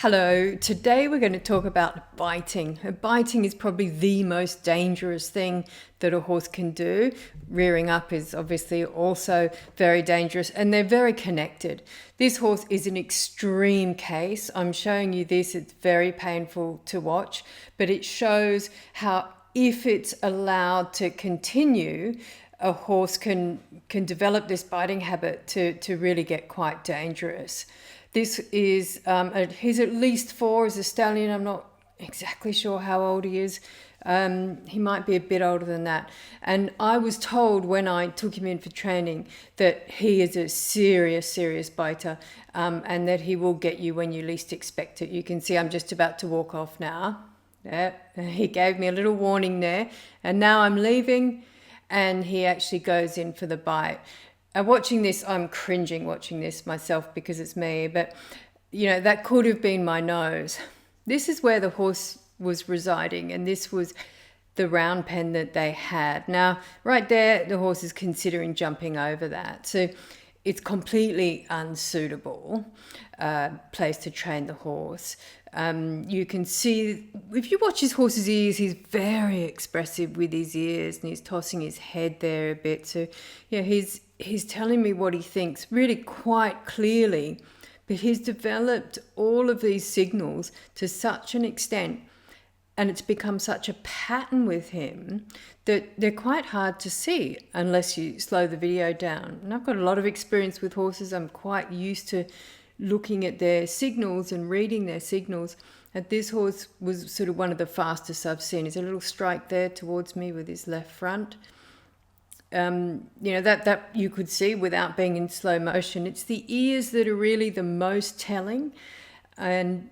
Hello, today we're going to talk about biting. Biting is probably the most dangerous thing that a horse can do. Rearing up is obviously also very dangerous, and they're very connected. This horse is an extreme case. I'm showing you this, it's very painful to watch, but it shows how if it's allowed to continue, a horse can develop this biting habit to really get quite dangerous. This is, he's at least 4 as a stallion. I'm not exactly sure how old he is. He might be a bit older than that. And I was told when I took him in for training that he is a serious biter, and that he will get you when you least expect it. You can see I'm just about to walk off now. Yeah, he gave me a little warning there. And now I'm leaving and he actually goes in for the bite. Watching this, I'm cringing watching this myself because it's me, but that could have been my nose. This is where the horse was residing, and this was the round pen that they had. Now, right there, the horse is considering jumping over that. So it's completely unsuitable place to train the horse. You can see, if you watch his horse's ears, he's very expressive with his ears and he's tossing his head there a bit. So, he's telling me what he thinks really quite clearly, but he's developed all of these signals to such an extent and it's become such a pattern with him that they're quite hard to see unless you slow the video down. And I've got a lot of experience with horses. I'm quite used to looking at their signals and reading their signals. And this horse was sort of one of the fastest I've seen. There's a little strike there towards me with his left front. That you could see without being in slow motion. It's the ears that are really the most telling. And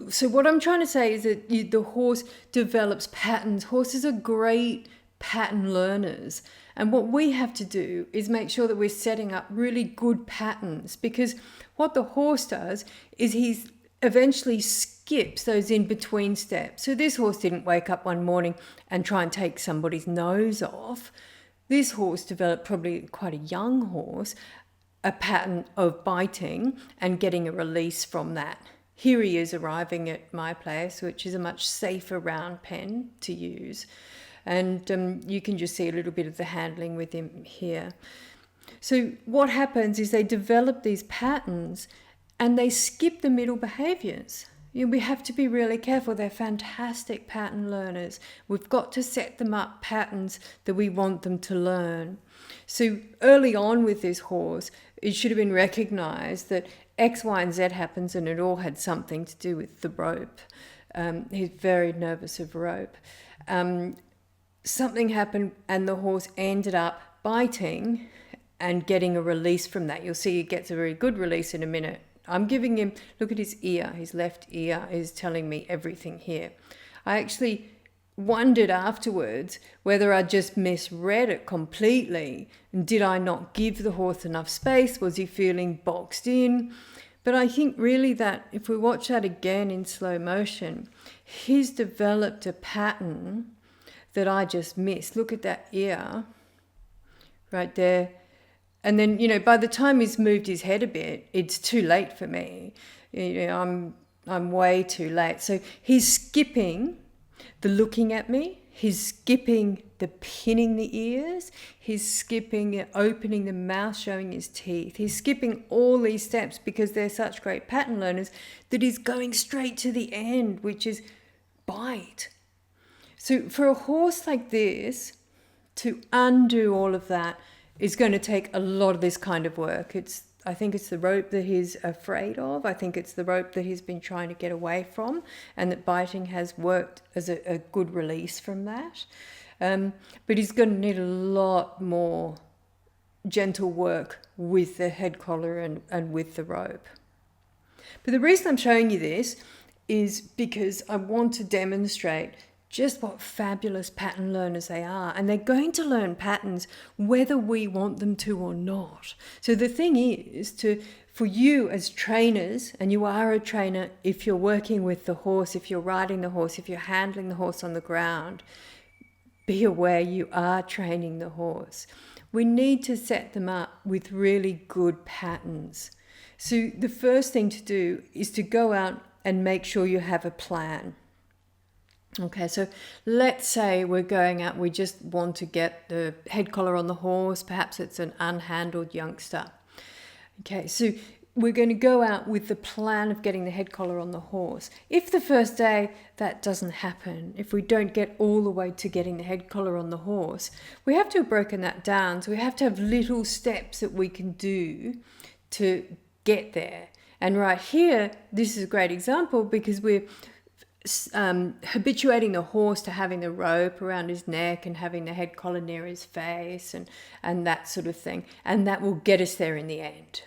so what I'm trying to say is that the horse develops patterns. Horses are great pattern learners. And what we have to do is make sure that we're setting up really good patterns, because what the horse does is he's eventually skips those in between steps. So this horse didn't wake up one morning and try and take somebody's nose off. This horse developed, probably quite a young horse, a pattern of biting and getting a release from that. Here he is arriving at my place, which is a much safer round pen to use. And you can just see a little bit of the handling with him here. So what happens is they develop these patterns and they skip the middle behaviors. We have to be really careful. They're fantastic pattern learners. We've got to set them up patterns that we want them to learn. So early on with this horse, it should have been recognized that X, Y, and Z happens, and it all had something to do with the rope. He's very nervous of rope. Something happened and the horse ended up biting and getting a release from that. You'll see he gets a very good release in a minute. I'm giving him, look at his ear, his left ear is telling me everything here. I actually wondered afterwards whether I just misread it completely. And did I not give the horse enough space? Was he feeling boxed in? But I think really that if we watch that again in slow motion, he's developed a pattern that I just missed. Look at that ear right there. And then, by the time he's moved his head a bit, it's too late for me. I'm way too late. So he's skipping the looking at me. He's skipping the pinning the ears. He's skipping opening the mouth, showing his teeth. He's skipping all these steps because they're such great pattern learners that he's going straight to the end, which is bite. So for a horse like this, to undo all of that is going to take a lot of this kind of work. I think it's the rope that he's afraid of. I think it's the rope that he's been trying to get away from, and that biting has worked as a good release from that. But he's going to need a lot more gentle work with the head collar and with the rope. But the reason I'm showing you this is because I want to demonstrate just what fabulous pattern learners they are. And they're going to learn patterns whether we want them to or not. So the thing is for you as trainers, and you are a trainer if you're working with the horse, if you're riding the horse, if you're handling the horse on the ground, be aware you are training the horse. We need to set them up with really good patterns. So the first thing to do is to go out and make sure you have a plan. Okay, so let's say we're going out, we just want to get the head collar on the horse, perhaps it's an unhandled youngster. Okay, so we're going to go out with the plan of getting the head collar on the horse. If the first day that doesn't happen, if we don't get all the way to getting the head collar on the horse, we have to have broken that down. So we have to have little steps that we can do to get there. And right here, this is a great example because we're habituating the horse to having the rope around his neck and having the head collar near his face and that sort of thing. And that will get us there in the end.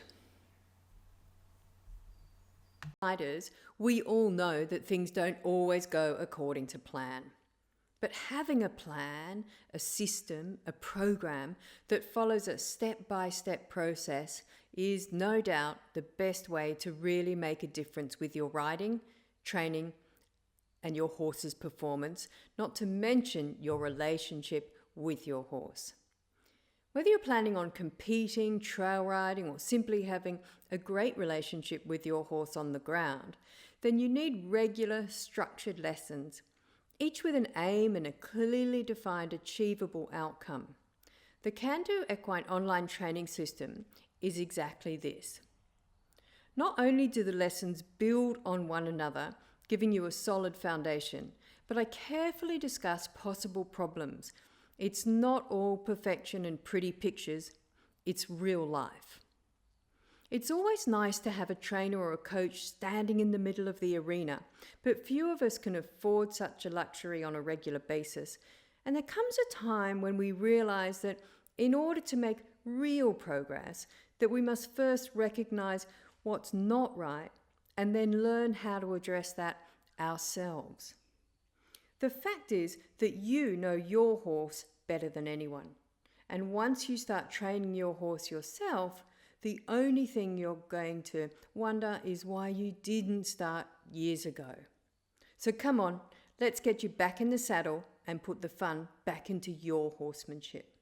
Riders, we all know that things don't always go according to plan. But having a plan, a system, a program that follows a step-by-step process is no doubt the best way to really make a difference with your riding, training, and your horse's performance, not to mention your relationship with your horse. Whether you're planning on competing, trail riding, or simply having a great relationship with your horse on the ground, then you need regular, structured lessons, each with an aim and a clearly defined, achievable outcome. The Can-Do Equine online training system is exactly this. Not only do the lessons build on one another, giving you a solid foundation, but I carefully discuss possible problems. It's not all perfection and pretty pictures, it's real life. It's always nice to have a trainer or a coach standing in the middle of the arena, but few of us can afford such a luxury on a regular basis. And there comes a time when we realize that in order to make real progress, that we must first recognize what's not right and then learn how to address that ourselves. The fact is that you know your horse better than anyone. And once you start training your horse yourself, the only thing you're going to wonder is why you didn't start years ago. So come on, let's get you back in the saddle and put the fun back into your horsemanship.